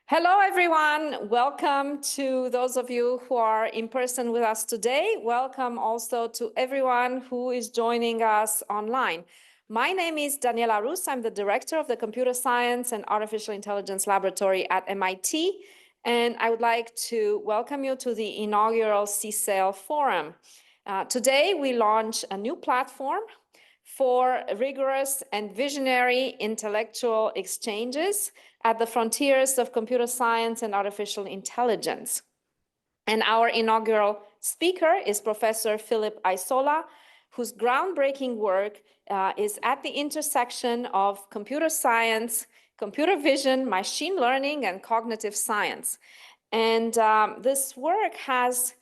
Hello, everyone. Welcome to those of you who are in person with us today. Welcome also to everyone who is joining us online. My name is Daniela Rus. I'm the director of the Computer Science and Artificial Intelligence Laboratory at MIT. And I would like to welcome you to the inaugural CSAIL Forum. Today, we launch a new platform for rigorous and visionary intellectual exchanges at the frontiers of computer science and artificial intelligence. And our inaugural speaker is Professor Philip Isola, whose groundbreaking work is at the intersection of computer science, computer vision, machine learning, and cognitive science. And this work has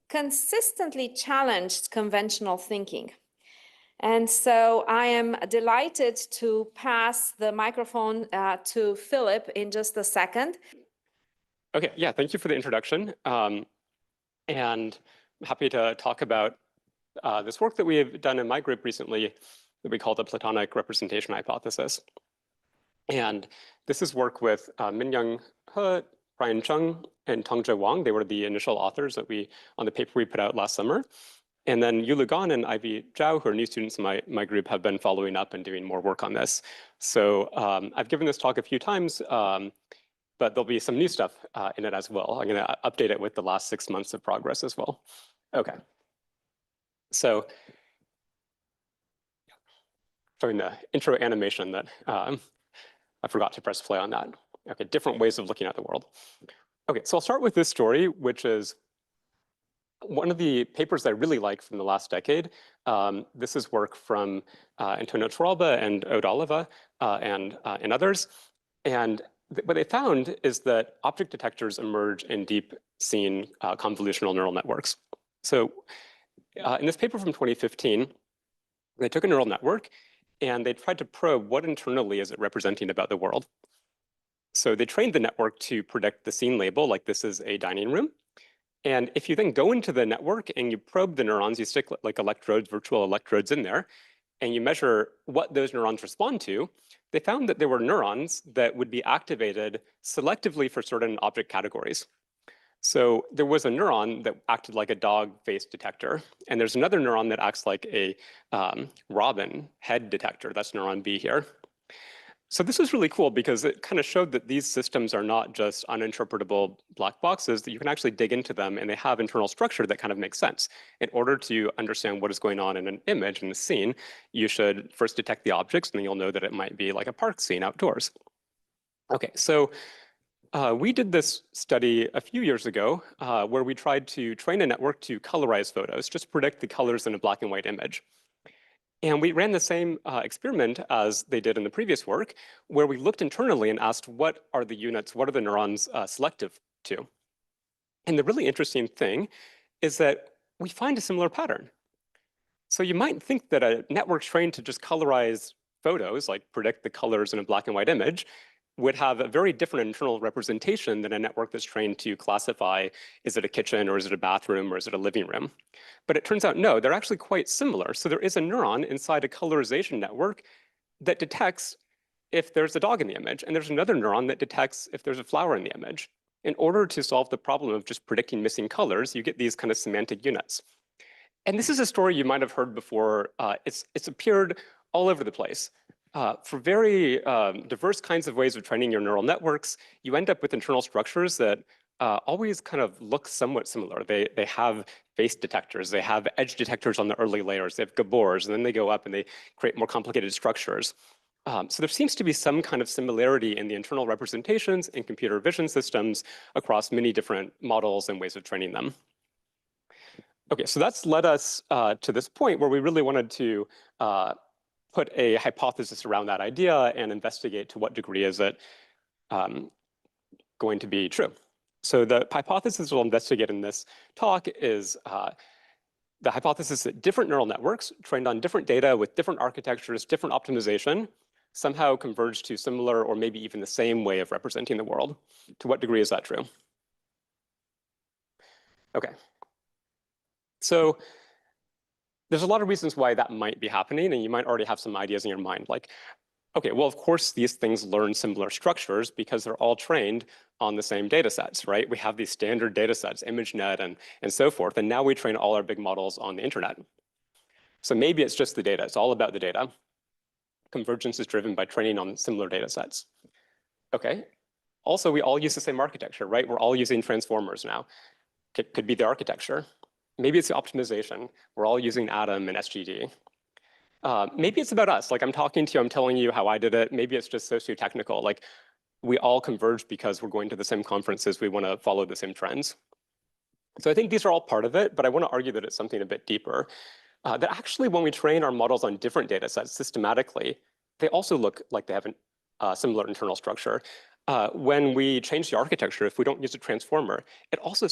consistently challenged conventional thinking. And so I am delighted to pass the microphone to Philip in just a second. Okay, yeah, thank you for the introduction. And I'm happy to talk about this work that we have done in my group recently that we call the Platonic representation hypothesis. And this is work with Minyoung He, Brian Chung, and Tongzhe Wang. They were the initial authors that on the paper we put out last summer. And then Yulu Gan and Ivy Zhao, who are new students in my group, have been following up and doing more work on this. So I've given this talk a few times, but there'll be some new stuff in it as well. I'm going to update it with the last 6 months of progress as well. Okay. So showing the intro animation that I forgot to press play on that. Okay, different ways of looking at the world. Okay, so I'll start with this story, which is one of the papers I really like from the last decade. This is work from Antonio Torralba and Ode Oliva and others. And what they found is that object detectors emerge in deep scene convolutional neural networks. So in this paper from 2015, they took a neural network and they tried to probe what internally is it representing about the world. So they trained the network to predict the scene label, like this is a dining room. And if you then go into the network and you probe the neurons, you stick like electrodes, virtual electrodes in there, and you measure what those neurons respond to, they found that there were neurons that would be activated selectively for certain object categories. So there was a neuron that acted like a dog face detector, and there's another neuron that acts like a robin head detector. That's neuron B here. So this was really cool because it kind of showed that these systems are not just uninterpretable black boxes, that you can actually dig into them and they have internal structure that kind of makes sense. In order to understand what is going on in an image, in a scene, you should first detect the objects and then you'll know that it might be like a park scene outdoors. Okay, so we did this study a few years ago where we tried to train a network to colorize photos, just predict the colors in a black and white image. And we ran the same experiment as they did in the previous work, where we looked internally and asked, what are the units, what are the neurons selective to? And the really interesting thing is that we find a similar pattern. So you might think that a network trained to just colorize photos, like predict the colors in a black and white image, would have a very different internal representation than a network that's trained to classify, is it a kitchen or is it a bathroom or is it a living room? But it turns out, no, they're actually quite similar. So there is a neuron inside a colorization network that detects if there's a dog in the image, and there's another neuron that detects if there's a flower in the image. In order to solve the problem of just predicting missing colors, you get these kind of semantic units. And this is a story you might have heard before. It's appeared all over the place. For very diverse kinds of ways of training your neural networks, you end up with internal structures that always kind of look somewhat similar. They have face detectors, they have edge detectors on the early layers, they have gabors, and then they go up and they create more complicated structures. So there seems to be some kind of similarity in the internal representations in computer vision systems across many different models and ways of training them. Okay, so that's led us to this point where we really wanted to put a hypothesis around that idea and investigate to what degree is it going to be true. So the hypothesis we'll investigate in this talk is the hypothesis that different neural networks trained on different data with different architectures, different optimization, somehow converge to similar or maybe even the same way of representing the world. To what degree is that true? Okay. So there's a lot of reasons why that might be happening, and you might already have some ideas in your mind, like, Okay, well, of course, these things learn similar structures because they're all trained on the same data sets, right? We have these standard data sets, ImageNet and so forth, and now we train all our big models on the internet. So maybe it's just the data, it's all about the data. Convergence is driven by training on similar data sets. Okay, also we all use the same architecture, right? We're all using transformers now. Could be the architecture. Maybe it's the optimization. We're all using Atom and SGD. Maybe it's about us. Like I'm talking to you, I'm telling you how I did it. Maybe it's just socio-technical. Like we all converge because we're going to the same conferences. We want to follow the same trends. So I think these are all part of it, but I want to argue that it's something a bit deeper. That actually when we train our models on different data sets systematically, they also look like they have a similar internal structure. When we change the architecture, if we don't use a transformer, it also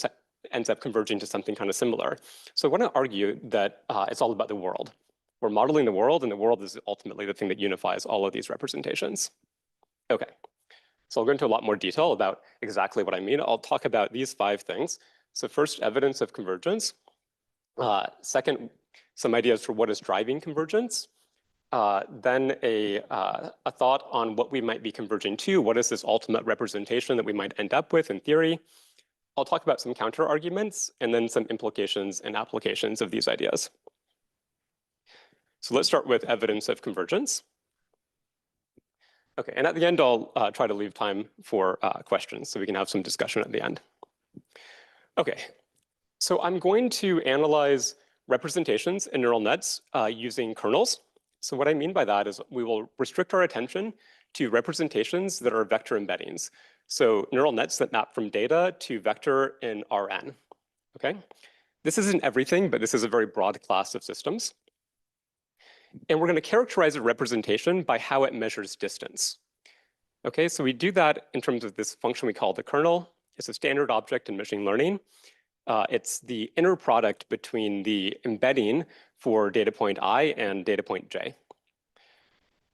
ends up converging to something kind of similar. So I want to argue that it's all about the world. We're modeling the world, and the world is ultimately the thing that unifies all of these representations. Okay, so I'll go into a lot more detail about exactly what I mean. I'll talk about these 5 things. So first, evidence of convergence. Second, some ideas for what is driving convergence. Then a thought on what we might be converging to. What is this ultimate representation that we might end up with in theory? I'll talk about some counterarguments and then some implications and applications of these ideas. So let's start with evidence of convergence. Okay, and at the end, I'll try to leave time for questions so we can have some discussion at the end. Okay, so I'm going to analyze representations in neural nets using kernels. So what I mean by that is we will restrict our attention to representations that are vector embeddings. So neural nets that map from data to vector in Rn, okay? This isn't everything, but this is a very broad class of systems. And we're going to characterize a representation by how it measures distance. Okay, so we do that in terms of this function we call the kernel. It's a standard object in machine learning. It's the inner product between the embedding for data point I and data point j.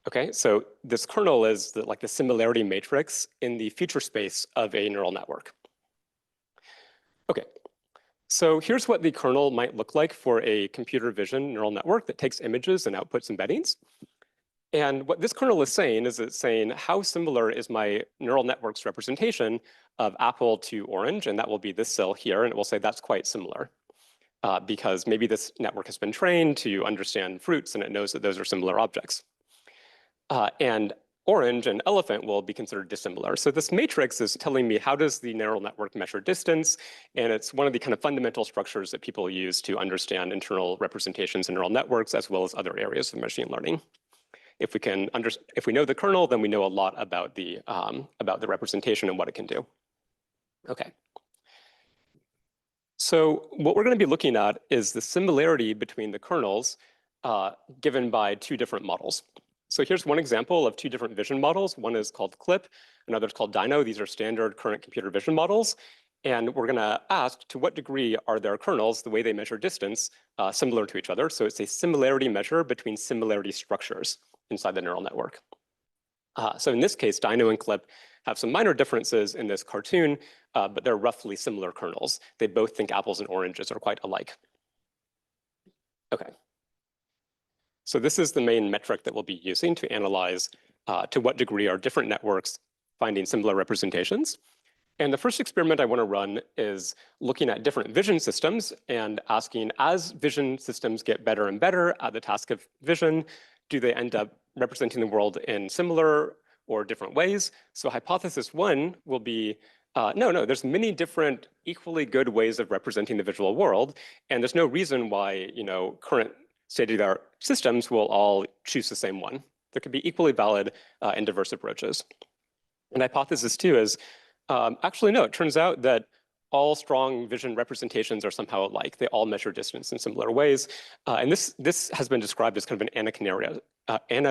Okay, so this kernel is like the similarity matrix in the feature space of a neural network. Okay, so here's what the kernel might look like for a computer vision neural network that takes images and outputs embeddings. And what this kernel is saying is it's saying how similar is my neural network's representation of apple to orange, and that will be this cell here, and it will say that's quite similar because maybe this network has been trained to understand fruits and it knows that those are similar objects. And orange and elephant will be considered dissimilar. So this matrix is telling me how does the neural network measure distance, and it's one of the kind of fundamental structures that people use to understand internal representations in neural networks as well as other areas of machine learning. If we know the kernel, then we know a lot about the representation and what it can do. Okay. So what we're going to be looking at is the similarity between the kernels given by 2 different models. So here's one example of 2 different vision models. One is called CLIP, another is called Dino. These are standard current computer vision models. And we're going to ask to what degree are their kernels, the way they measure distance, similar to each other. So it's a similarity measure between similarity structures inside the neural network. So in this case, Dino and CLIP have some minor differences in this cartoon, but they're roughly similar kernels. They both think apples and oranges are quite alike. Okay. So this is the main metric that we'll be using to analyze to what degree are different networks finding similar representations. And the first experiment I want to run is looking at different vision systems and asking, as vision systems get better and better at the task of vision, do they end up representing the world in similar or different ways? So hypothesis 1 will be, no, there's many different equally good ways of representing the visual world. And there's no reason why, current state-of-the-art systems will all choose the same one. There could be equally valid and diverse approaches. And hypothesis 2 is, actually, no, it turns out that all strong vision representations are somehow alike. They all measure distance in similar ways. And this has been described as kind of an Anna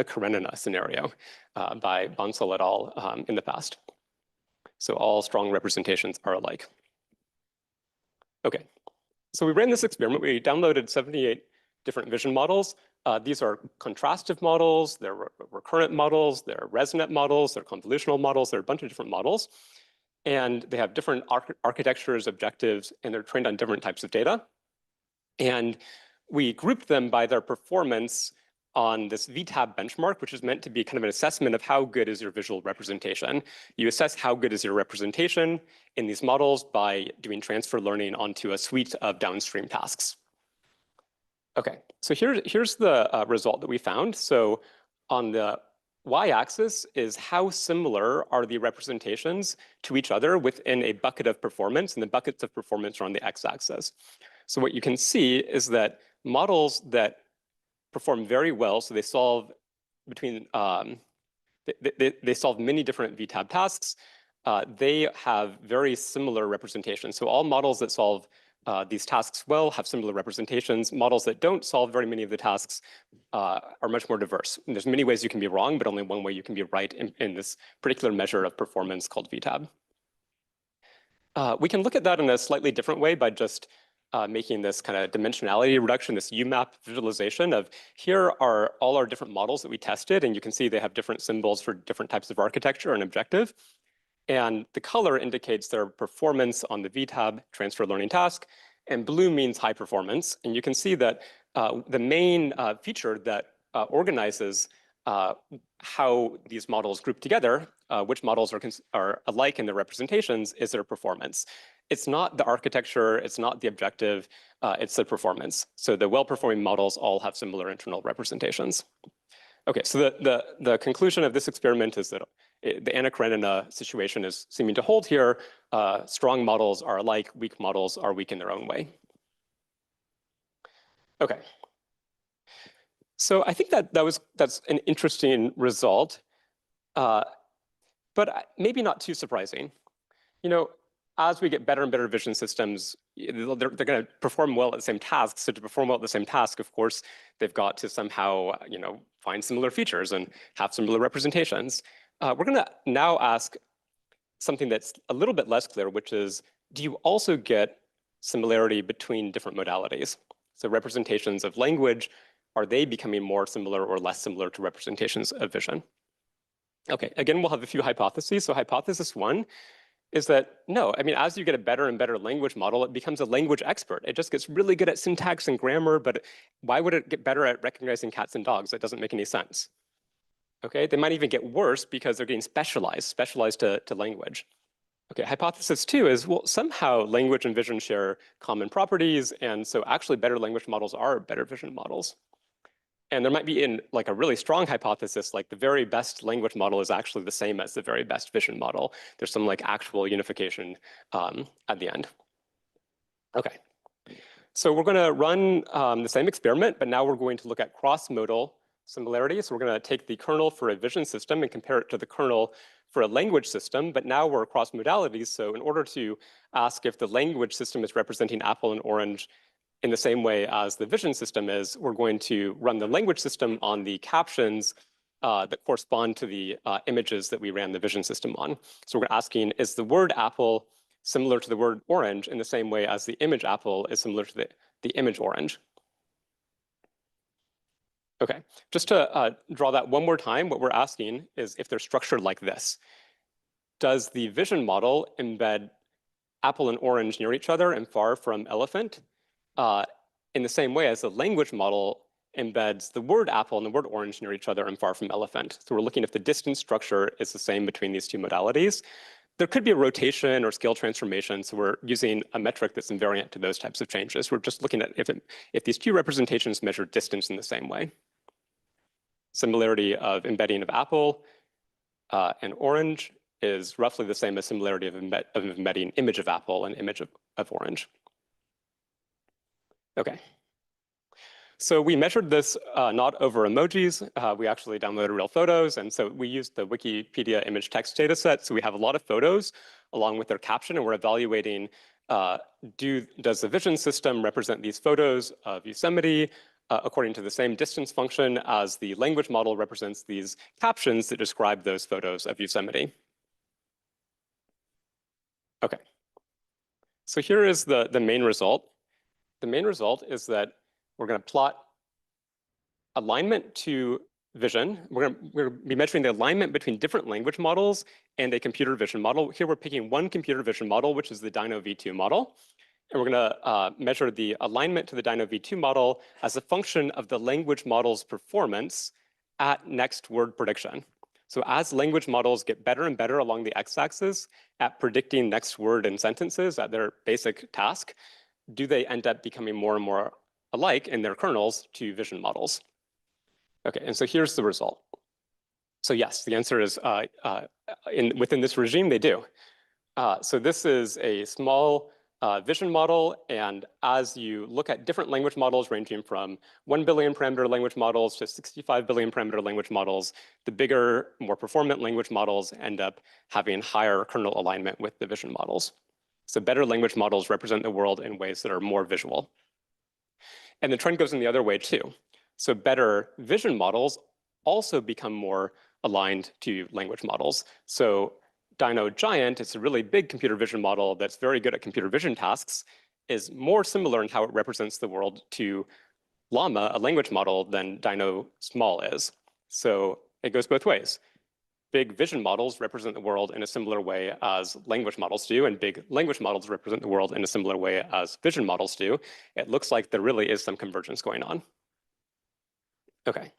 Karenina scenario by Bansal et al. In the past. So all strong representations are alike. Okay, so we ran this experiment. We downloaded 78 different vision models. These are contrastive models, they're recurrent models, they're resonant models, they're convolutional models, they're a bunch of different models. And they have different architectures, objectives, and they're trained on different types of data. And we grouped them by their performance on this VTAB benchmark, which is meant to be kind of an assessment of how good is your visual representation. You assess how good is your representation in these models by doing transfer learning onto a suite of downstream tasks. Okay, so here's the result that we found. So on the y-axis is how similar are the representations to each other within a bucket of performance, and the buckets of performance are on the x-axis. So what you can see is that models that perform very well, so they solve between they solve many different VTAB tasks. They have very similar representations. So all models that solve these tasks well have similar representations. Models that don't solve very many of the tasks are much more diverse. And there's many ways you can be wrong, but only one way you can be right in this particular measure of performance called VTAB. We can look at that in a slightly different way by just making this kind of dimensionality reduction, this UMAP visualization of here are all our different models that we tested, and you can see they have different symbols for different types of architecture and objective. And the color indicates their performance on the VTAB transfer learning task, and blue means high performance. And you can see that the main feature that organizes how these models group together, which models are alike in their representations, is their performance. It's not the architecture, it's not the objective, it's the performance. So the well-performing models all have similar internal representations. Okay, so the conclusion of this experiment is that the Anna Karenina situation is seeming to hold here. Strong models are alike, weak models are weak in their own way. Okay. So I think that's an interesting result, but maybe not too surprising. You know, as we get better and better vision systems, they're going to perform well at the same task. So to perform well at the same task, of course, they've got to somehow, find similar features and have similar representations. We're going to now ask something that's a little bit less clear, which is, do you also get similarity between different modalities? So representations of language, are they becoming more similar or less similar to representations of vision? Okay, again, we'll have a few hypotheses. So hypothesis one is that no, I mean, as you get a better and better language model, it becomes a language expert. It just gets really good at syntax and grammar, but why would it get better at recognizing cats and dogs? That doesn't make any sense. Okay, they might even get worse because they're getting specialized to language. Okay, hypothesis two is, well, somehow language and vision share common properties, and so actually better language models are better vision models. And there might be in like a really strong hypothesis, like the very best language model is actually the same as the very best vision model. There's some like actual unification at the end. Okay, so we're gonna run the same experiment, but now we're going to look at cross-modal similarity. So we're gonna take the kernel for a vision system and compare it to the kernel for a language system, but now we're across modalities. So in order to ask if the language system is representing apple and orange in the same way as the vision system is, we're going to run the language system on the captions that correspond to the images that we ran the vision system on. So we're asking, is the word apple similar to the word orange in the same way as the image apple is similar to the image orange? Okay, just to draw that one more time, what we're asking is if they're structured like this. Does the vision model embed apple and orange near each other and far from elephant? In the same way as the language model embeds the word apple and the word orange near each other and far from elephant. So we're looking if the distance structure is the same between these two modalities. There could be a rotation or scale transformation, so we're using a metric that's invariant to those types of changes. We're just looking at if these two representations measure distance in the same way. Similarity of embedding of apple and orange is roughly the same as similarity of embedding image of apple and image of orange. Okay, so we measured this not over emojis. We actually downloaded real photos, and so we used the Wikipedia image text data set. So we have a lot of photos along with their caption, and we're evaluating, does the vision system represent these photos of Yosemite according to the same distance function as the language model represents these captions that describe those photos of Yosemite? Okay, so here is the main result. The main result is that we're going to plot alignment to vision. We're going to be measuring the alignment between different language models and a computer vision model. Here we're picking one computer vision model, which is the Dino V2 model. and we're going to measure the alignment to the Dino V2 model as a function of the language model's performance at next word prediction. So as language models get better and better along the x-axis at predicting next word in sentences at their basic task, do they end up becoming more and more alike in their kernels to vision models? Okay, and so here's the result. So yes, the answer is within this regime, they do. So this is a small vision model, and as you look at different language models ranging from 1 billion parameter language models to 65 billion parameter language models, the bigger, more performant language models end up having higher kernel alignment with the vision models. So better language models represent the world in ways that are more visual. And the trend goes in the other way too. So better vision models also become more aligned to language models. So Dino Giant, it's a really big computer vision model that's very good at computer vision tasks, is more similar in how it represents the world to Llama, a language model, than Dino Small is. So it goes both ways. Big vision models represent the world in a similar way as language models do, and big language models represent the world in a similar way as vision models do. It looks like there really is some convergence going on. Okay.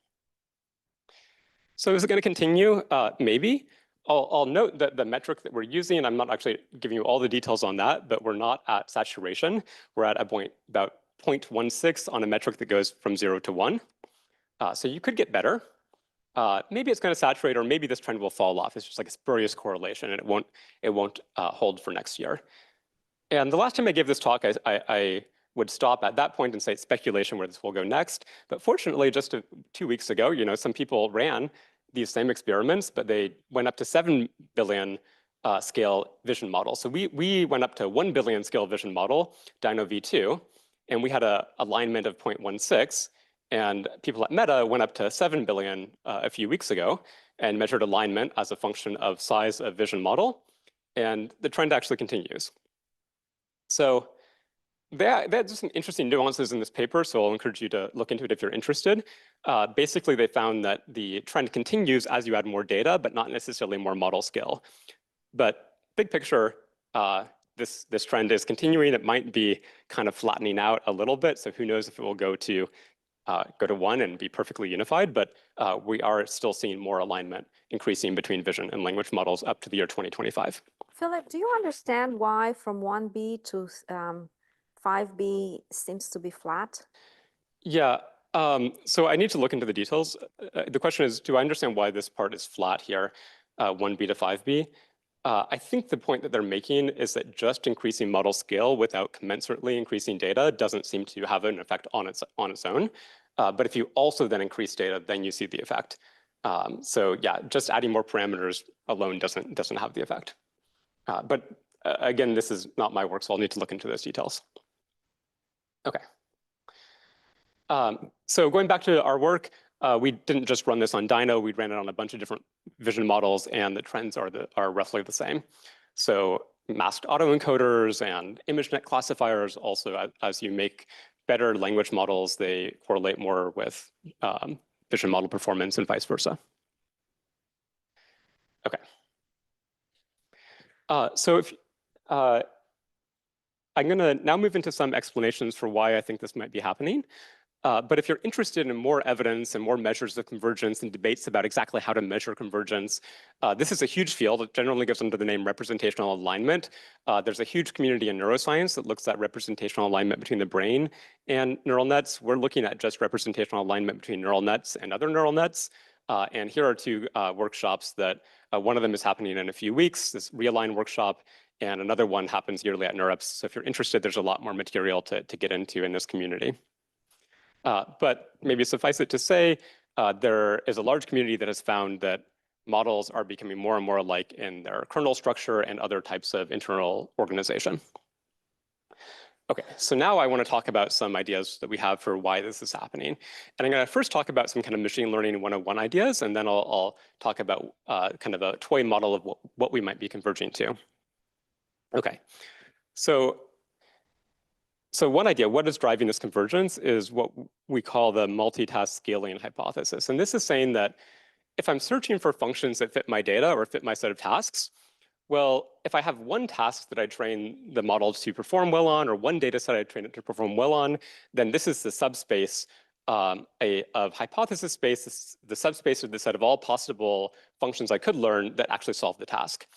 So is it going to continue? Maybe. I'll note that the metric that we're using, and I'm not actually giving you all the details on that, but we're not at saturation. We're at a point about 0.16 on a metric that goes from 0 to 1. So you could get better. Maybe it's going to saturate, or maybe this trend will fall off. It's just like a spurious correlation, and it won't hold for next year. And the last time I gave this talk, I would stop at that point and say speculation where this will go next. But fortunately, just 2 weeks ago, some people ran these same experiments, but they went up to 7 billion scale vision model. So we went up to 1 billion scale vision model, Dino V2, and we had an alignment of 0.16. And people at Meta went up to 7 billion a few weeks ago and measured alignment as a function of size of vision model. And the trend actually continues. So there's some interesting nuances in this paper, so I'll encourage you to look into it if you're interested. Basically, they found that the trend continues as you add more data, but not necessarily more model scale. But big picture, this trend is continuing. It might be kind of flattening out a little bit, so who knows if it will go to 1 and be perfectly unified, but we are still seeing more alignment increasing between vision and language models up to the year 2025. Philip, do you understand why from 1B to 5B seems to be flat? Yeah, so I need to look into the details. The question is, do I understand why this part is flat here, 1B to 5B? I think the point that they're making is that just increasing model scale without commensurately increasing data doesn't seem to have an effect on its own. But if you also then increase data, then you see the effect. So yeah, just adding more parameters alone doesn't have the effect. But again, this is not my work, so I'll need to look into those details. Okay. So going back to our work, we didn't just run this on Dino, we ran it on a bunch of different vision models, and the trends are roughly the same. So masked autoencoders and ImageNet classifiers also, as you make better language models, they correlate more with vision model performance and vice versa. Okay. So if I'm going to now move into some explanations for why I think this might be happening. But if you're interested in more evidence and more measures of convergence and debates about exactly how to measure convergence, this is a huge field. It generally goes under the name representational alignment. There's a huge community in neuroscience that looks at representational alignment between the brain and neural nets. We're looking at just representational alignment between neural nets and other neural nets. And here are 2 workshops that one of them is happening in a few weeks, this Realign workshop, and another one happens yearly at NeurIPS. So if you're interested, there's a lot more material to get into in this community. But maybe suffice it to say, there is a large community that has found that models are becoming more and more alike in their kernel structure and other types of internal organization. Okay, so now I want to talk about some ideas that we have for why this is happening. And I'm going to first talk about some kind of machine learning 101 ideas, and then I'll talk about kind of a toy model of what we might be converging to. Okay, so one idea, what is driving this convergence, is what we call the multitask scaling hypothesis. And this is saying that if I'm searching for functions that fit my data or fit my set of tasks, well, if I have one task that I train the model to perform well on, or one data set I train it to perform well on, then this is the subspace of hypothesis space, the subspace of the set of all possible functions I could learn that actually solve the task.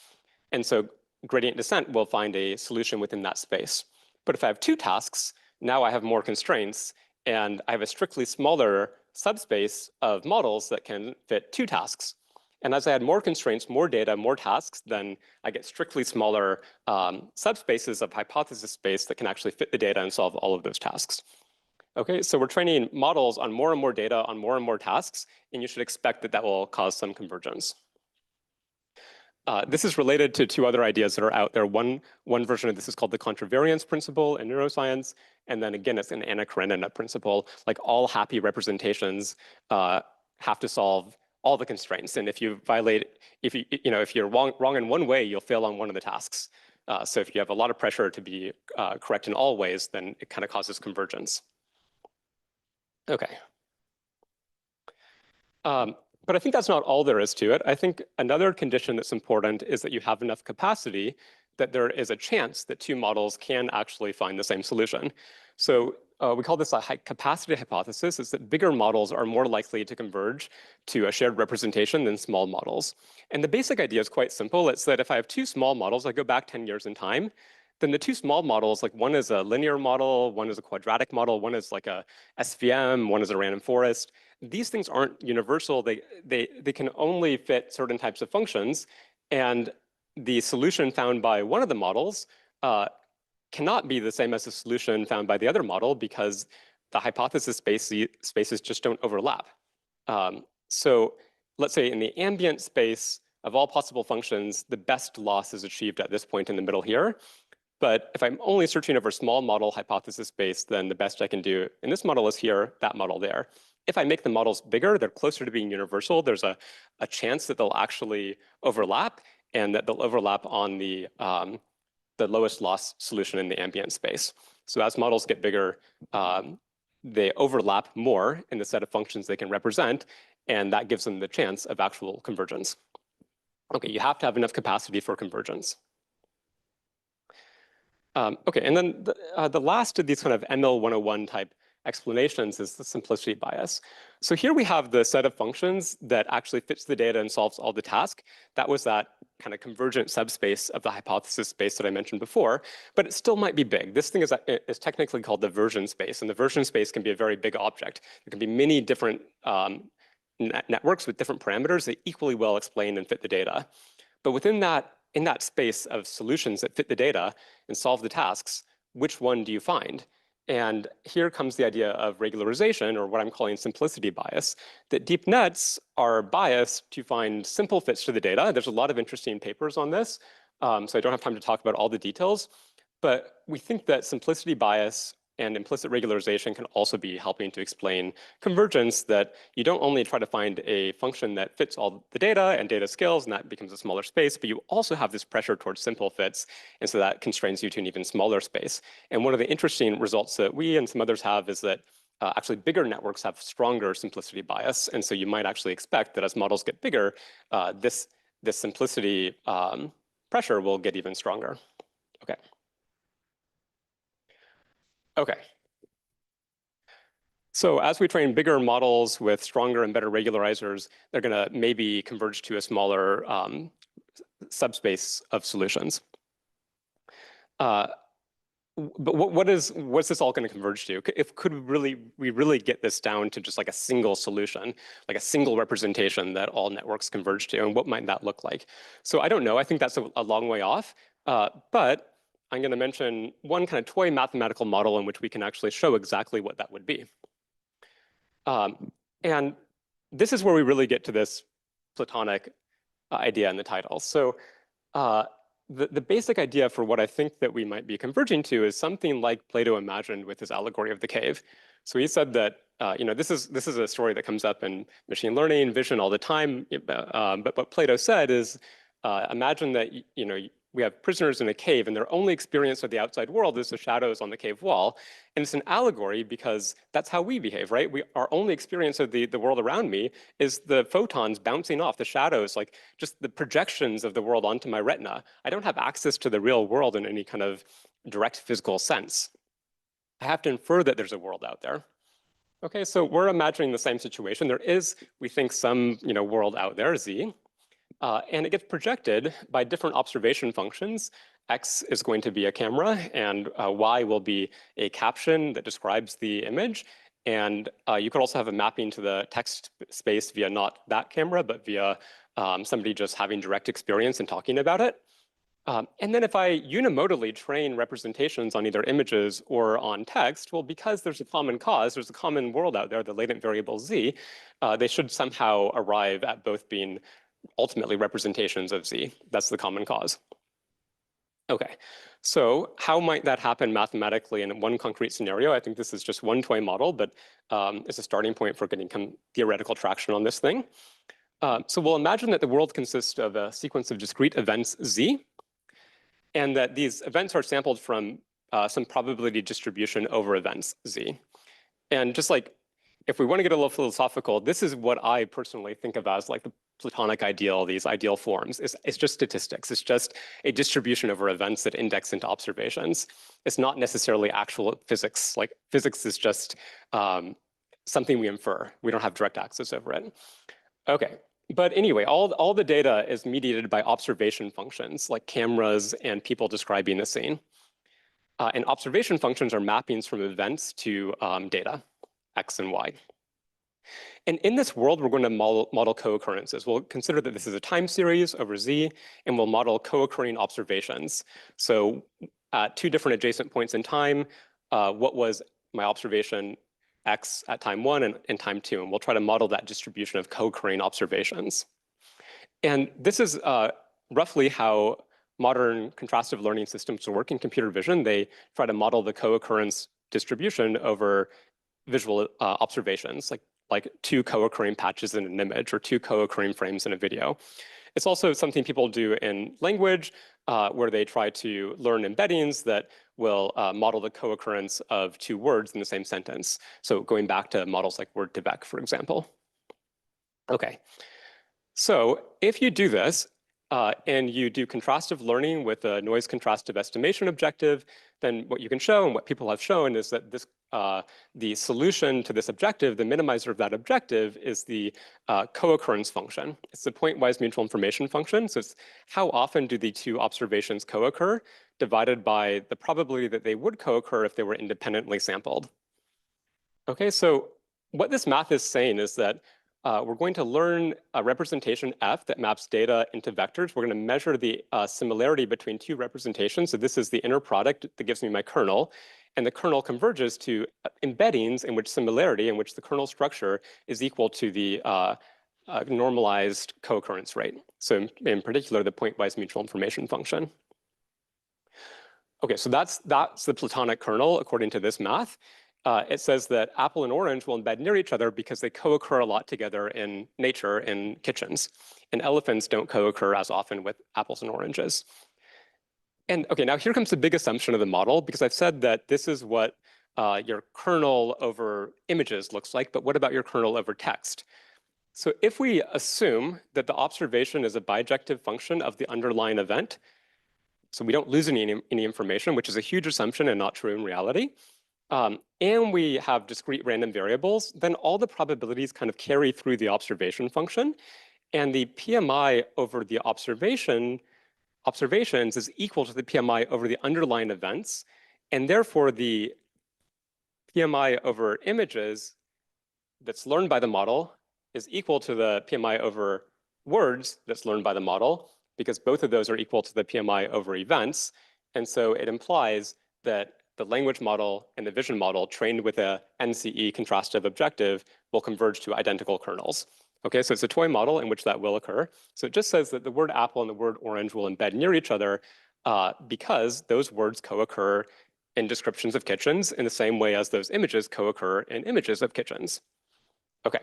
And so gradient descent will find a solution within that space. But if I have two tasks, now I have more constraints, and I have a strictly smaller subspace of models that can fit two tasks. And as I add more constraints, more data, more tasks, then I get strictly smaller subspaces of hypothesis space that can actually fit the data and solve all of those tasks. Okay, so we're training models on more and more data on more and more tasks, and you should expect that that will cause some convergence. This is related to two other ideas that are out there. One version of this is called the contravariance principle in neuroscience. And then again, it's an Anna Karenina principle. Like all happy representations have to solve all the constraints. And if you violate, if you're wrong in one way, you'll fail on one of the tasks. So if you have a lot of pressure to be correct in all ways, then it kind of causes convergence. Okay. But I think that's not all there is to it. I think another condition that's important is that you have enough capacity that there is a chance that two models can actually find the same solution. So we call this a high capacity hypothesis. It's that bigger models are more likely to converge to a shared representation than small models. And the basic idea is quite simple. It's that if I have two small models, I go back 10 years in time, then the two small models, like one is a linear model, one is a quadratic model, one is like a SVM, one is a random forest. These things aren't universal. They can only fit certain types of functions. And the solution found by one of the models cannot be the same as the solution found by the other model because the hypothesis spaces just don't overlap. So let's say in the ambient space of all possible functions, the best loss is achieved at this point in the middle here. But if I'm only searching over small model hypothesis space, then the best I can do in this model is here, that model there. If I make the models bigger, they're closer to being universal. There's a chance that they'll actually overlap and that they'll overlap on the lowest loss solution in the ambient space. So as models get bigger, they overlap more in the set of functions they can represent, and that gives them the chance of actual convergence. Okay, you have to have enough capacity for convergence. Okay, and then the last of these kind of ML 101 type explanations is the simplicity bias. So here we have the set of functions that actually fits the data and solves all the tasks. That was that kind of convergent subspace of the hypothesis space that I mentioned before, but it still might be big. This thing is technically called the version space, and the version space can be a very big object. There can be many different networks with different parameters that equally well explain and fit the data. But within that, in that space of solutions that fit the data and solve the tasks, which one do you find? And here comes the idea of regularization, or what I'm calling simplicity bias, that deep nets are biased to find simple fits to the data. There's a lot of interesting papers on this, so I don't have time to talk about all the details, but we think that simplicity bias and implicit regularization can also be helping to explain convergence, that you don't only try to find a function that fits all the data and data scales, and that becomes a smaller space, but you also have this pressure towards simple fits, and so that constrains you to an even smaller space. And one of the interesting results that we and some others have is that actually bigger networks have stronger simplicity bias, and so you might actually expect that as models get bigger, this simplicity pressure will get even stronger. Okay. Okay. So as we train bigger models with stronger and better regularizers, they're going to maybe converge to a smaller subspace of solutions. But what's this all going to converge to? Could we really get this down to just like a single solution, like a single representation that all networks converge to, and what might that look like? So I don't know. I think that's a long way off, but I'm going to mention one kind of toy mathematical model in which we can actually show exactly what that would be. And this is where we really get to this Platonic idea in the title. So the basic idea for what I think that we might be converging to is something like Plato imagined with his allegory of the cave. So he said that this is a story that comes up in machine learning, vision all the time. But what Plato said is, imagine that we have prisoners in a cave and their only experience of the outside world is the shadows on the cave wall. And it's an allegory because that's how we behave, right? Our only experience of the world around me is the photons bouncing off the shadows, like just the projections of the world onto my retina. I don't have access to the real world in any kind of direct physical sense. I have to infer that there's a world out there. Okay, so we're imagining the same situation. There is, we think, some world out there, Z. And it gets projected by different observation functions. X is going to be a camera, and Y will be a caption that describes the image. And you could also have a mapping to the text space via not that camera, but via somebody just having direct experience and talking about it. And then if I unimodally train representations on either images or on text, well, because there's a common cause, there's a common world out there, the latent variable Z, they should somehow arrive at both being ultimately representations of Z. That's the common cause. Okay, so how might that happen mathematically in one concrete scenario? I think this is just one toy model, but it's a starting point for getting theoretical traction on this thing. So we'll imagine that the world consists of a sequence of discrete events Z, and that these events are sampled from some probability distribution over events Z. And just like, if we want to get a little philosophical, this is what I personally think of as like the Platonic ideal, these ideal forms. It's just statistics. It's just a distribution over events that index into observations. It's not necessarily actual physics. Like physics is just something we infer. We don't have direct access over it. Okay, but anyway, all the data is mediated by observation functions like cameras and people describing the scene. And observation functions are mappings from events to data, X and Y. And in this world, we're going to model co-occurrences. We'll consider that this is a time series over Z, and we'll model co-occurring observations. So at two different adjacent points in time, what was my observation X at time 1 and time 2? And we'll try to model that distribution of co-occurring observations. And this is roughly how modern contrastive learning systems work in computer vision. They try to model the co-occurrence distribution over visual observations, like two co-occurring patches in an image or two co-occurring frames in a video. It's also something people do in language where they try to learn embeddings that will model the co-occurrence of two words in the same sentence. So going back to models like word2vec, for example. Okay, so if you do this and you do contrastive learning with a noise contrastive estimation objective, then what you can show and what people have shown is that this the solution to this objective, the minimizer of that objective, is the co-occurrence function. It's the point-wise mutual information function. So it's how often do the two observations co-occur divided by the probability that they would co-occur if they were independently sampled. Okay, so what this math is saying is that we're going to learn a representation F that maps data into vectors. We're going to measure the similarity between two representations. So this is the inner product that gives me my kernel. And the kernel converges to embeddings in which similarity, in which the kernel structure is equal to the normalized co-occurrence rate. So in particular, the point-wise mutual information function. Okay, so that's the Platonic kernel according to this math. It says that apple and orange will embed near each other because they co-occur a lot together in nature in kitchens. And elephants don't co-occur as often with apples and oranges. And okay, now here comes the big assumption of the model, because I've said that this is what your kernel over images looks like, but what about your kernel over text? So if we assume that the observation is a bijective function of the underlying event, so we don't lose any information, which is a huge assumption and not true in reality, and we have discrete random variables, then all the probabilities kind of carry through the observation function, and the PMI over the observations is equal to the PMI over the underlying events, and therefore the PMI over images that's learned by the model is equal to the PMI over words that's learned by the model, because both of those are equal to the PMI over events. And so it implies that the language model and the vision model trained with a NCE contrastive objective will converge to identical kernels. Okay, so it's a toy model in which that will occur. So it just says that the word apple and the word orange will embed near each other because those words co-occur in descriptions of kitchens in the same way as those images co-occur in images of kitchens. Okay,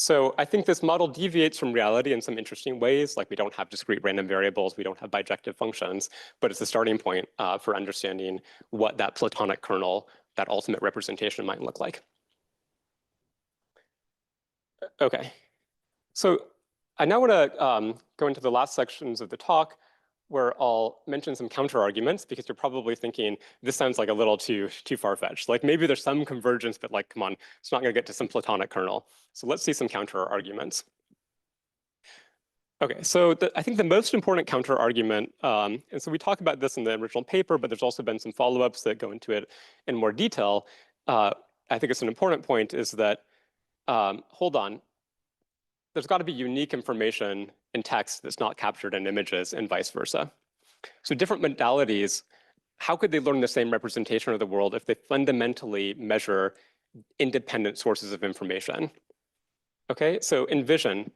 So I think this model deviates from reality in some interesting ways, like we don't have discrete random variables, we don't have bijective functions, but it's a starting point for understanding what that Platonic kernel, that ultimate representation might look like. Okay, so I now want to go into the last sections of the talk where I'll mention some counterarguments, because you're probably thinking, this sounds like a little too far-fetched. Like maybe there's some convergence, but like, come on, it's not gonna get to some Platonic kernel. So let's see some counterarguments. Okay, so I think the most important counterargument, and so we talk about this in the original paper, but there's also been some follow-ups that go into it in more detail. I think it's an important point is that, hold on, there's got to be unique information in text that's not captured in images and vice versa. So different modalities, how could they learn the same representation of the world if they fundamentally measure independent sources of information? Okay, so in vision,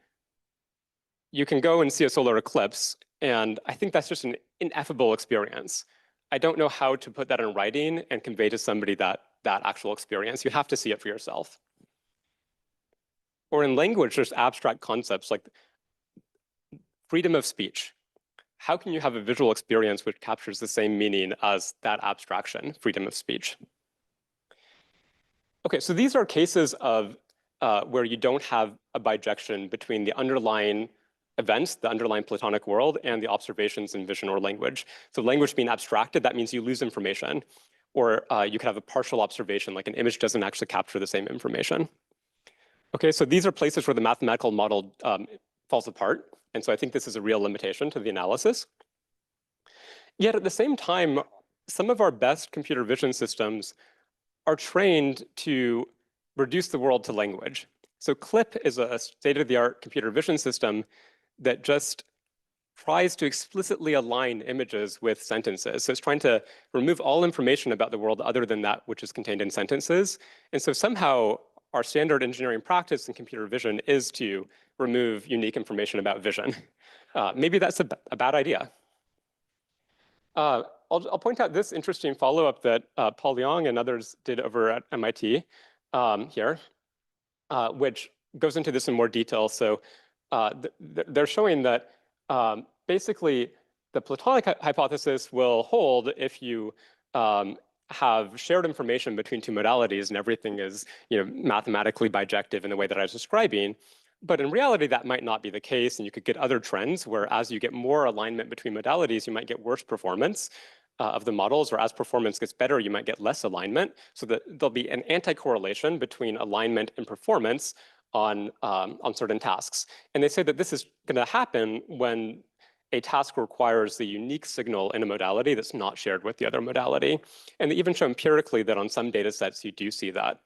you can go and see a solar eclipse, and I think that's just an ineffable experience. I don't know how to put that in writing and convey to somebody that actual experience. You have to see it for yourself. Or in language, there's abstract concepts like freedom of speech. How can you have a visual experience which captures the same meaning as that abstraction, freedom of speech? Okay, so these are cases of where you don't have a bijection between the underlying events, the underlying Platonic world, and the observations in vision or language. So language being abstracted, that means you lose information. Or you could have a partial observation, like an image doesn't actually capture the same information. Okay, so these are places where the mathematical model falls apart. And so I think this is a real limitation to the analysis. Yet at the same time, some of our best computer vision systems are trained to reduce the world to language. So CLIP is a state-of-the-art computer vision system that just tries to explicitly align images with sentences. So it's trying to remove all information about the world other than that which is contained in sentences. And so somehow our standard engineering practice in computer vision is to remove unique information about vision. Maybe that's a bad idea. I'll point out this interesting follow-up that Paul Young and others did over at MIT here, which goes into this in more detail. So they're showing that basically the Platonic hypothesis will hold if you have shared information between two modalities and everything is mathematically bijective in the way that I was describing. But in reality, that might not be the case, and you could get other trends where as you get more alignment between modalities, you might get worse performance of the models, or as performance gets better, you might get less alignment. So that there'll be an anti-correlation between alignment and performance on certain tasks. And they say that this is going to happen when a task requires the unique signal in a modality that's not shared with the other modality. And they even show empirically that on some data sets, you do see that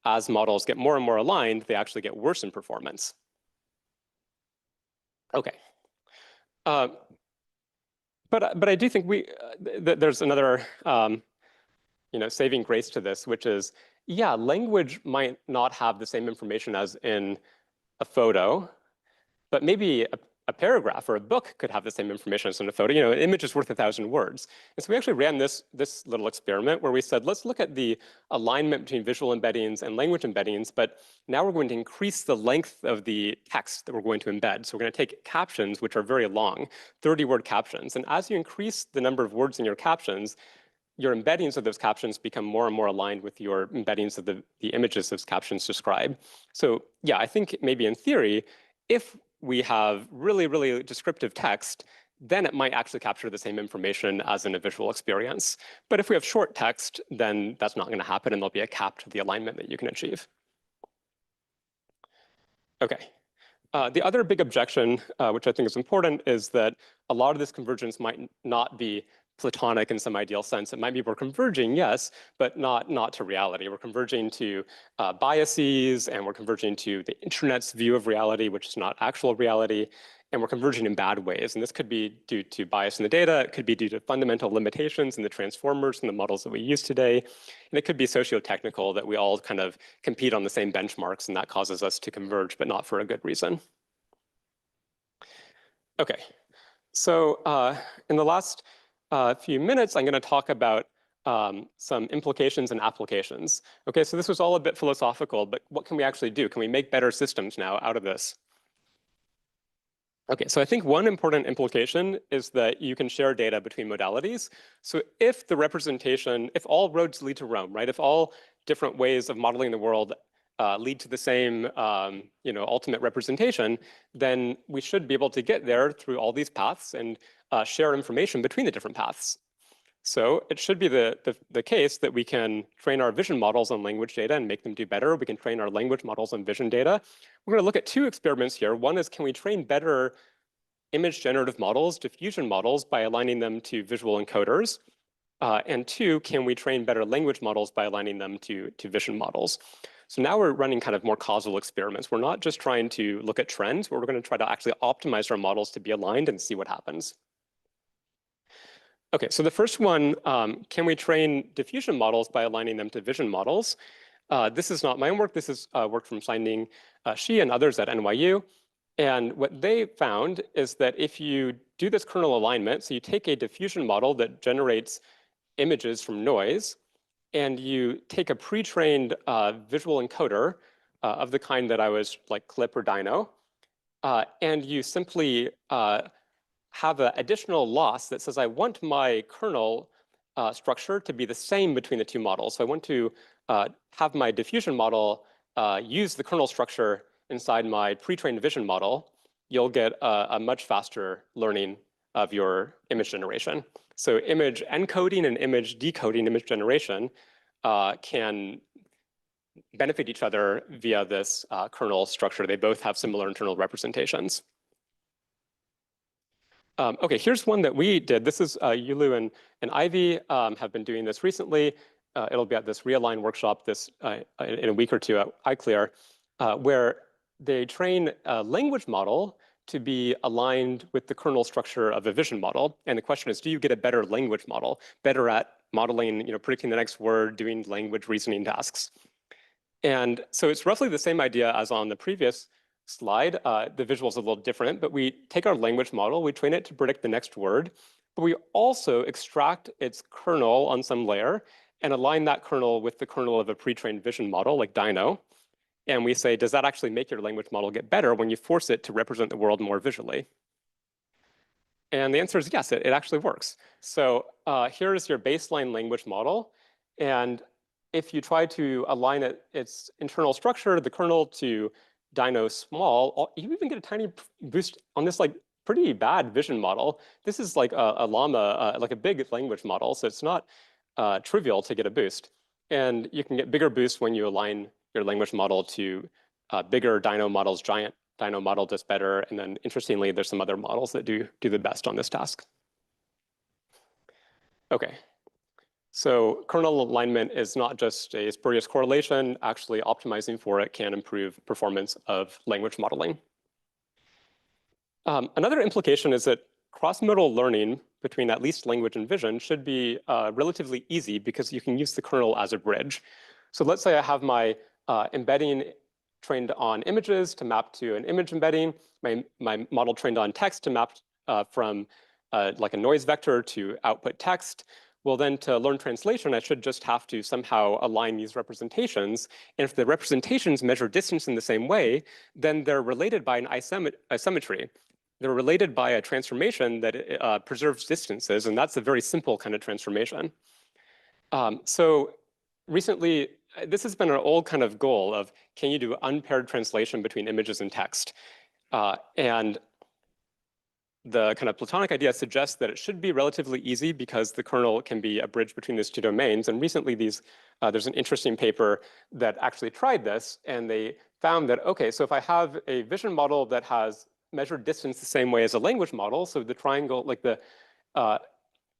as models get more and more aligned, they actually get worse in performance. Okay. But I do think there's another saving grace to this, which is, yeah, language might not have the same information as in a photo, but maybe a paragraph or a book could have the same information as in a photo. An image is worth 1,000 words. And so we actually ran this little experiment where we said, let's look at the alignment between visual embeddings and language embeddings, but now we're going to increase the length of the text that we're going to embed. So we're going to take captions, which are very long, 30-word captions. And as you increase the number of words in your captions, your embeddings of those captions become more and more aligned with your embeddings of the images those captions describe. So yeah, I think maybe in theory, if we have really, really descriptive text, then it might actually capture the same information as in a visual experience. But if we have short text, then that's not going to happen, and there'll be a cap to the alignment that you can achieve. Okay. The other big objection, which I think is important, is that a lot of this convergence might not be Platonic in some ideal sense. It might be we're converging, yes, but not to reality. We're converging to biases, and we're converging to the internet's view of reality, which is not actual reality, and we're converging in bad ways. And this could be due to bias in the data. It could be due to fundamental limitations in the transformers and the models that we use today. And it could be socio-technical, that we all kind of compete on the same benchmarks, and that causes us to converge, but not for a good reason. Okay, so in the last few minutes, I'm going to talk about some implications and applications. Okay, so this was all a bit philosophical, but what can we actually do? Can we make better systems now out of this? Okay, so I think one important implication is that you can share data between modalities. So if the representation, if all roads lead to Rome, right? If all different ways of modeling the world lead to the same, ultimate representation, then we should be able to get there through all these paths and share information between the different paths. So it should be the case that we can train our vision models on language data and make them do better. We can train our language models on vision data. We're going to look at two experiments here. One is, can we train better image generative models, diffusion models, by aligning them to visual encoders? And two, can we train better language models by aligning them to vision models? So now we're running kind of more causal experiments. We're not just trying to look at trends, but we're going to try to actually optimize our models to be aligned and see what happens. Okay, so the first one, can we train diffusion models by aligning them to vision models? This is not my own work. This is work from Signing Shi and others at NYU. And what they found is that if you do this kernel alignment, so you take a diffusion model that generates images from noise, and you take a pre-trained visual encoder of the kind that I was like CLIP or Dino, and you simply have an additional loss that says, I want my kernel structure to be the same between the two models. So I want to have my diffusion model use the kernel structure inside my pre-trained vision model. You'll get a much faster learning of your image generation. So image encoding and image decoding, image generation can benefit each other via this kernel structure. They both have similar internal representations. Okay, here's one that we did. This is Yulu and Ivy have been doing this recently. It'll be at this Realign workshop this in a week or two at iClear, where they train a language model to be aligned with the kernel structure of a vision model. And the question is, do you get a better language model, better at modeling, predicting the next word, doing language reasoning tasks? And so it's roughly the same idea as on the previous slide. The visual is a little different, but we take our language model, we train it to predict the next word, but we also extract its kernel on some layer and align that kernel with the kernel of a pre-trained vision model like Dino. And we say, does that actually make your language model get better when you force it to represent the world more visually? And the answer is yes, it actually works. So here is your baseline language model. And if you try to align its internal structure, the kernel, to Dino small, you even get a tiny boost on this like pretty bad vision model. This is like a llama, like a big language model. So it's not trivial to get a boost. And you can get bigger boosts when you align your language model to bigger Dino models. Giant Dino model does better. And then interestingly, there's some other models that do the best on this task. Okay. So kernel alignment is not just a spurious correlation. Actually, optimizing for it can improve performance of language modeling. Another implication is that cross-modal learning between at least language and vision should be relatively easy because you can use the kernel as a bridge. So let's say I have my embedding trained on images to map to an image embedding, my model trained on text to map from like a noise vector to output text. Well, then to learn translation, I should just have to somehow align these representations. And if the representations measure distance in the same way, then they're related by an isometry. They're related by a transformation that preserves distances, and that's a very simple kind of transformation. So recently, this has been an old kind of goal of, can you do unpaired translation between images and text? And the kind of Platonic idea suggests that it should be relatively easy because the kernel can be a bridge between these two domains. And recently, there's an interesting paper that actually tried this, and they found that, okay, so if I have a vision model that has measured distance the same way as a language model, so the triangle, like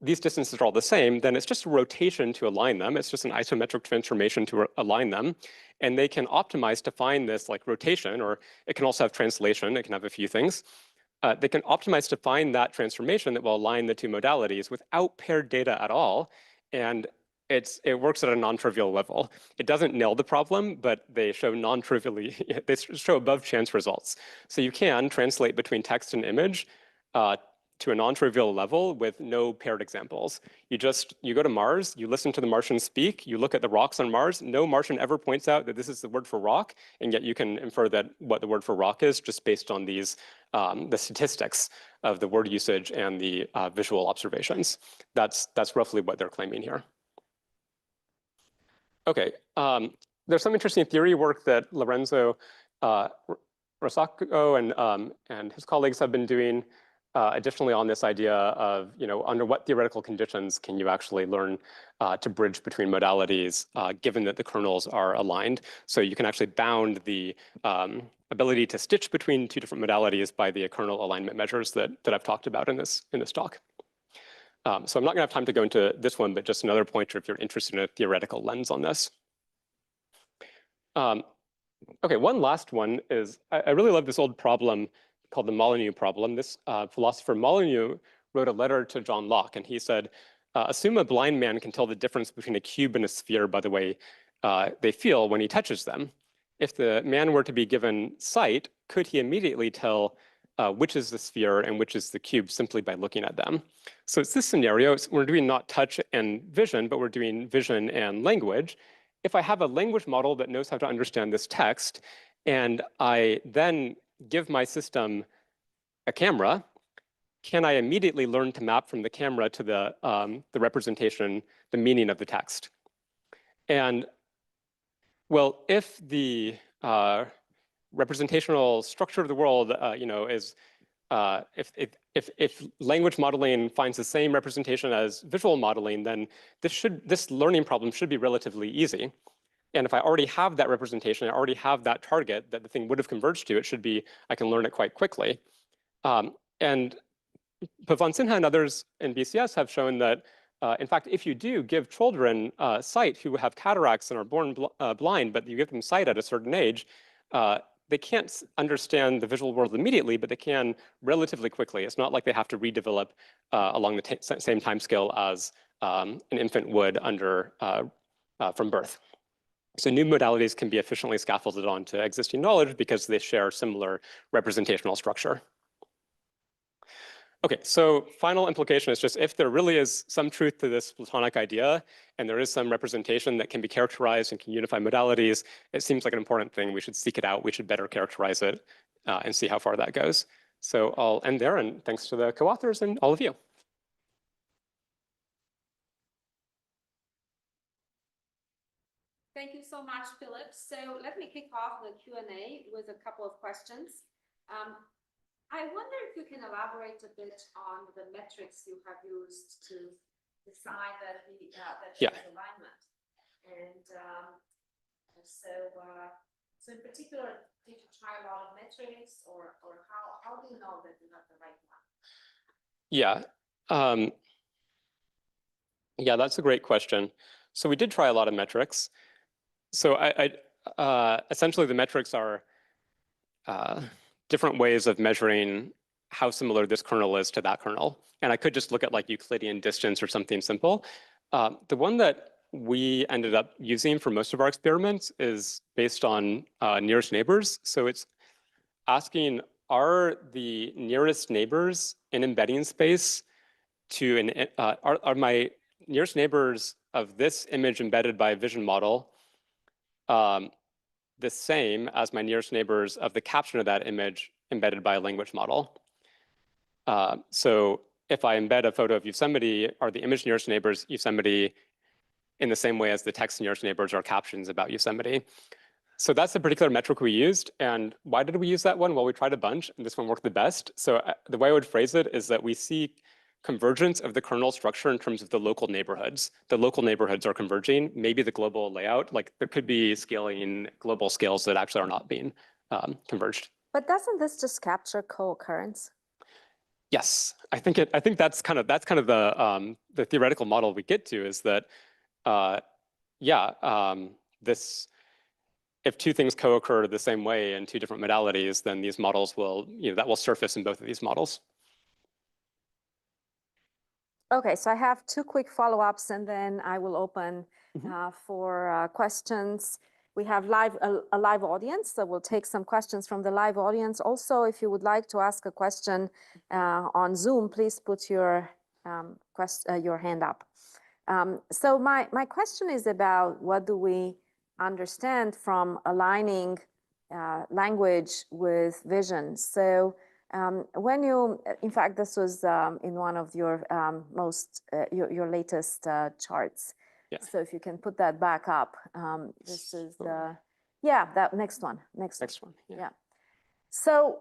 these distances are all the same, then it's just a rotation to align them. It's just an isometric transformation to align them. And they can optimize to find this like rotation, or it can also have translation. It can have a few things. They can optimize to find that transformation that will align the two modalities without paired data at all. And it works at a non-trivial level. It doesn't nail the problem, but they show non-trivially, they show above chance results. So you can translate between text and image to a non-trivial level with no paired examples. You go to Mars, you listen to the Martians speak, you look at the rocks on Mars, no Martian ever points out that this is the word for rock, and yet you can infer that what the word for rock is just based on these, the statistics of the word usage and the visual observations. That's roughly what they're claiming here. Okay, there's some interesting theory work that Lorenzo Rosacco and his colleagues have been doing additionally on this idea of, under what theoretical conditions can you actually learn to bridge between modalities given that the kernels are aligned. So you can actually bound the ability to stitch between two different modalities by the kernel alignment measures that I've talked about in this talk. So I'm not gonna have time to go into this one, but just another pointer if you're interested in a theoretical lens on this. Okay, one last one is, I really love this old problem called the Molyneux problem. This philosopher Molyneux wrote a letter to John Locke, and he said, assume a blind man can tell the difference between a cube and a sphere by the way they feel when he touches them. If the man were to be given sight, could he immediately tell which is the sphere and which is the cube simply by looking at them? So it's this scenario, we're doing not touch and vision, but we're doing vision and language. If I have a language model that knows how to understand this text, and I then give my system a camera, can I immediately learn to map from the camera to the representation, the meaning of the text? And well, if the representational structure of the world, is if language modeling finds the same representation as visual modeling, then this learning problem should be relatively easy. And if I already have that representation, I already have that target that the thing would have converged to, it should be, I can learn it quite quickly. And Von Sinha and others in BCS have shown that, in fact, if you do give children sight who have cataracts and are born blind, but you give them sight at a certain age, they can't understand the visual world immediately, but they can relatively quickly. It's not like they have to redevelop along the same time scale as an infant would from birth. So new modalities can be efficiently scaffolded onto existing knowledge because they share similar representational structure. Okay, so final implication is just if there really is some truth to this Platonic idea, and there is some representation that can be characterized and can unify modalities, it seems like an important thing. We should seek it out. We should better characterize it and see how far that goes. So I'll end there, and thanks to the co-authors and all of you. Thank you so much, Philip. So let me kick off the Q&A with a couple of questions. I wonder if you can elaborate a bit on the metrics you have used to decide that there's alignment. And so in particular, did you try a lot of metrics, or how do you know that you have the right one? Yeah. Yeah, that's a great question. So we did try a lot of metrics. So essentially the metrics are different ways of measuring how similar this kernel is to that kernel. And I could just look at like Euclidean distance or something simple. The one that we ended up using for most of our experiments is based on nearest neighbors. So it's asking, are the nearest neighbors in embedding space to are my nearest neighbors of this image embedded by a vision model the same as my nearest neighbors of the caption of that image embedded by a language model. So if I embed a photo of Yosemite, are the image nearest neighbors Yosemite in the same way as the text nearest neighbors are captions about Yosemite? So that's the particular metric we used. And why did we use that one? Well, we tried a bunch, and this one worked the best. So the way I would phrase it is that we see convergence of the kernel structure in terms of the local neighborhoods. The local neighborhoods are converging, maybe the global layout, like there could be scaling global scales that actually are not being converged. But doesn't this just capture co-occurrence? Yes, I think that's kind of the theoretical model we get to is that if two things co-occur the same way in two different modalities, then these models will, that will surface in both of these models. Okay, so I have two quick follow-ups, and then I will open for questions. we have a live audience, so we'll take some questions from the live audience. Also, if you would like to ask a question on Zoom, please put your hand up. So my question is about what do we understand from aligning language with vision. So when you, in fact, this was in one of your your latest charts. Yeah. So if you can put that back up, this is yeah, that next one. Next one. Yeah. So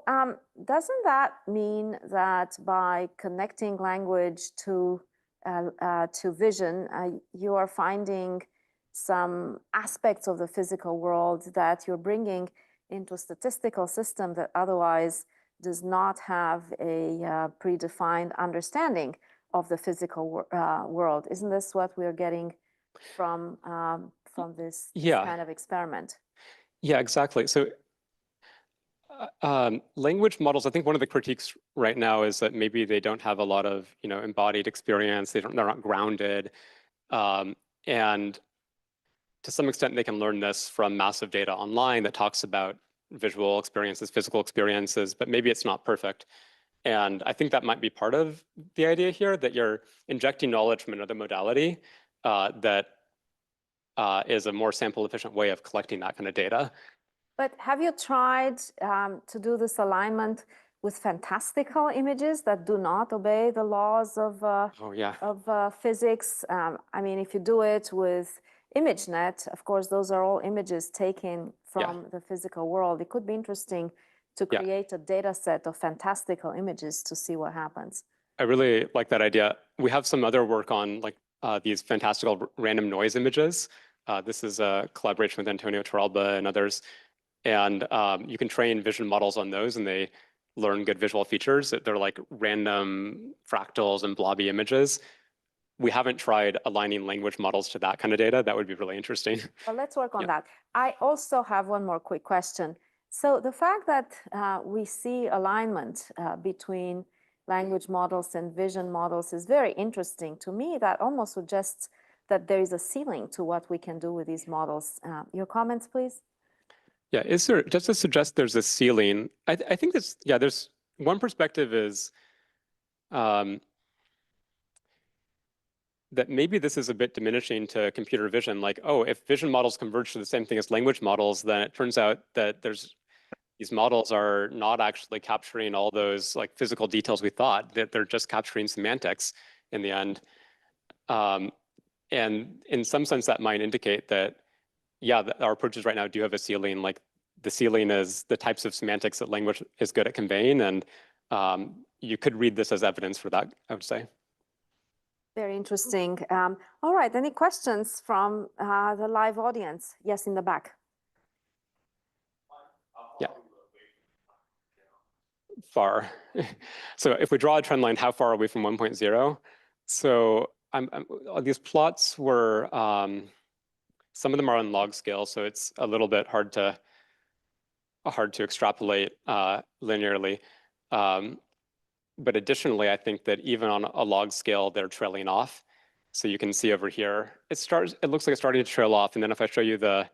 doesn't that mean that by connecting language to vision, you are finding some aspects of the physical world that you're bringing into a statistical system that otherwise does not have a predefined understanding of the physical world? Isn't this what we're getting from this kind of experiment? Yeah, exactly. So language models, I think one of the critiques right now is that maybe they don't have a lot of embodied experience. They're not grounded, and to some extent they can learn this from massive data online that talks about visual experiences, physical experiences, but maybe it's not perfect. And I think that might be part of the idea here, that you're injecting knowledge from another modality that is a more sample efficient way of collecting that kind of data. But have you tried to do this alignment with fantastical images that do not obey the laws of physics? I mean, if you do it with ImageNet, of course, those are all images taken from the physical world. It could be interesting to create a data set of fantastical images to see what happens. I really like that idea. We have some other work on these fantastical random noise images. This is a collaboration with Antonio Torralba and others. And you can train vision models on those, and they learn good visual features. They're like random fractals and blobby images. We haven't tried aligning language models to that kind of data. That would be really interesting. Well, let's work on that. I also have one more quick question. So the fact that we see alignment between language models and vision models is very interesting to me. That almost suggests that there is a ceiling to what we can do with these models. Your comments, please? Yeah, is there, just to suggest there's a ceiling, I think this, there's one perspective is that maybe this is a bit diminishing to computer vision. Like, oh, if vision models converge to the same thing as language models, then it turns out that these models are not actually capturing all those like physical details we thought, that they're just capturing semantics in the end. And in some sense, that might indicate that, our approaches right now do have a ceiling. Like the ceiling is the types of semantics that language is good at conveying. And you could read this as evidence for that, I would say. Very interesting. All right, any questions from the live audience? Yes, in the back. Yeah. Far. So if we draw a trend line, how far are we from 1.0? So these plots were, some of them are on log scale, so it's a little bit hard to extrapolate linearly. But additionally, I think that even on a log scale, they're trailing off. So you can see over here, it looks like it's starting to trail off. And then if I show you the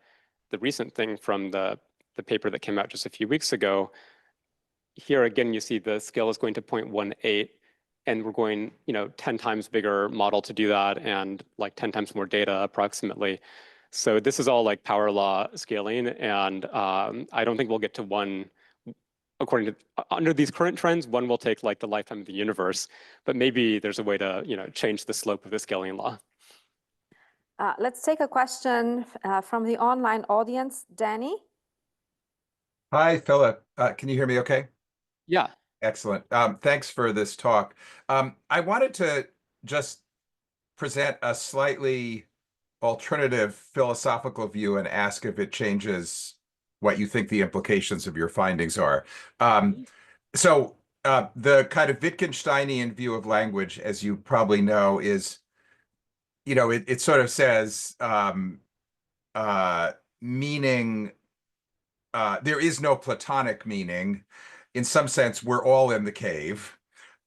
recent thing from the paper that came out just a few weeks ago, here again, you see the scale is going to 0.18, and we're going, 10 times bigger model to do that, and like 10 times more data approximately. So this is all like power law scaling, and I don't think we'll get to one. According to under these current trends, one will take like the lifetime of the universe, but maybe there's a way to change the slope of the scaling law. Let's take a question from the online audience. Danny. Hi, Philip. Can you hear me okay? Yeah. Excellent. Thanks for this talk. I wanted to just present a slightly alternative philosophical view and ask if it changes what you think the implications of your findings are. So the kind of Wittgensteinian view of language, as you probably know, is, it sort of says meaning, there is no Platonic meaning. In some sense, we're all in the cave.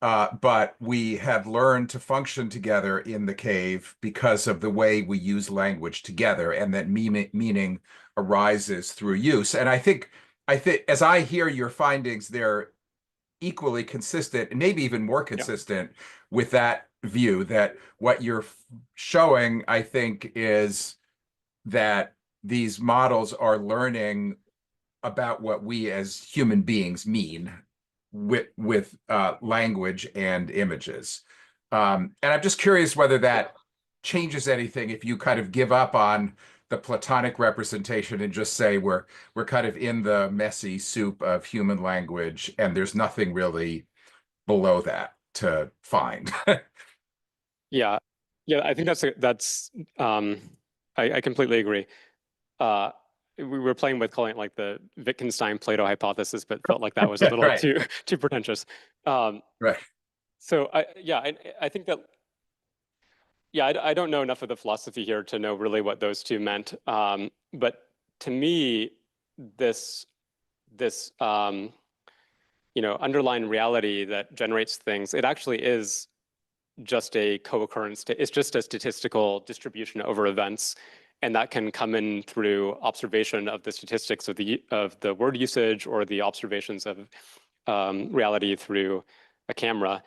but we have learned to function together in the cave because of the way we use language together, and that meaning arises through use. And I think as I hear your findings, they're equally consistent, and maybe even more consistent with that view, that what you're showing, I think, is that these models are learning about what we as human beings mean with language and images. And I'm just curious whether that changes anything if you kind of give up on the Platonic representation and just say we're kind of in the messy soup of human language and there's nothing really below that to find. Yeah, I think that's I completely agree. We were playing with calling it like the Wittgenstein-Plato hypothesis, but felt like that was a little Right. too pretentious. Right. So I think that, I don't know enough of the philosophy here to know really what those two meant. But to me, this underlying reality that generates things, it actually is just a co-occurrence. It's just a statistical distribution over events, and that can come in through observation of the statistics of the word usage, or the observations of reality through a camera.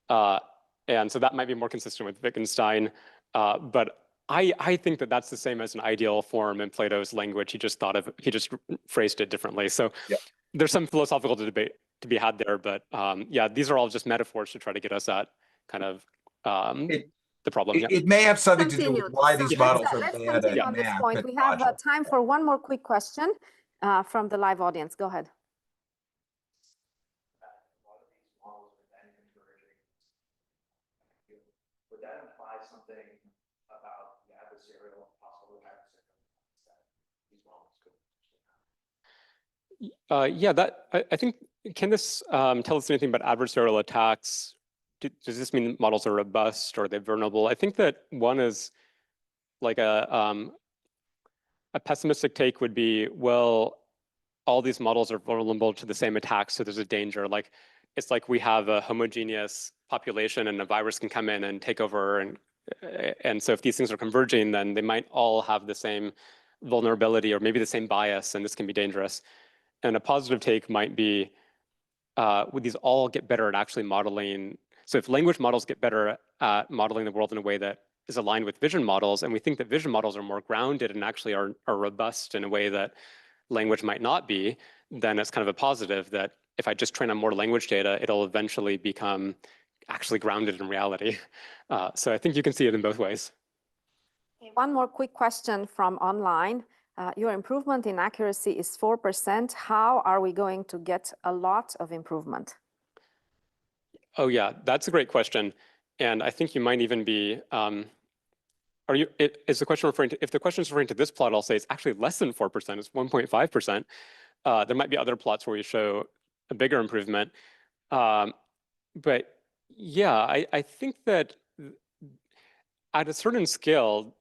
And so that might be more consistent with Wittgenstein, but I think that that's the same as an ideal form in Plato's language. He just phrased it differently. So there's some philosophical debate to be had there, but these are all just metaphors to try to get us at kind of the problem. It may have something to do with why these models are let's bad continue at on this math point. and We have logic. time for one more quick question from the live audience. Go ahead. Would that imply something about the adversarial, possible adversarial that these models could? I think, can this tell us anything about adversarial attacks? Does this mean models are robust, or are they vulnerable? I think that one is like a pessimistic take would be, well, all these models are vulnerable to the same attacks, so there's a danger. Like, it's like we have a homogeneous population and a virus can come in and take over, and so if these things are converging, then they might all have the same vulnerability or maybe the same bias, and this can be dangerous. And a positive take might be, would these all get better at actually modeling? So if language models get better at modeling the world in a way that is aligned with vision models, and we think that vision models are more grounded and actually are robust in a way that language might not be, then it's kind of a positive that if I just train on more language data, it'll eventually become actually grounded in reality. So I think you can see it in both ways. One more quick question from online. Your improvement in accuracy is 4%. How are we going to get a lot of improvement? Oh yeah, that's a great question. And I think you might even be, is the question referring to, if the question is referring to this plot, I'll say it's actually less than 4%, it's 1.5%. There might be other plots where we show a bigger improvement. But yeah, I think that at a certain scale,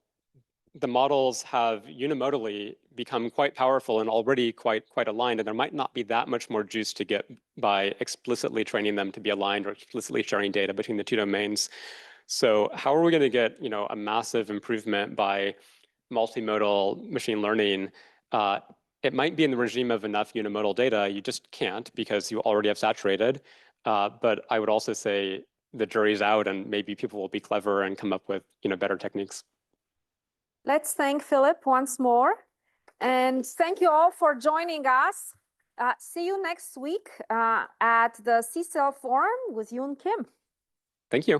the models have unimodally become quite powerful and already quite aligned, and there might not be that much more juice to get by explicitly training them to be aligned or explicitly sharing data between the two domains. So how are we going to get a massive improvement by multimodal machine learning? It might be in the regime of enough unimodal data. You just can't because you already have saturated. But I would also say the jury's out, and maybe people will be clever and come up with better techniques. Let's thank Philip once more. And thank you all for joining us. See you next week at the CSAIL Forum with Yoon Kim. Thank you.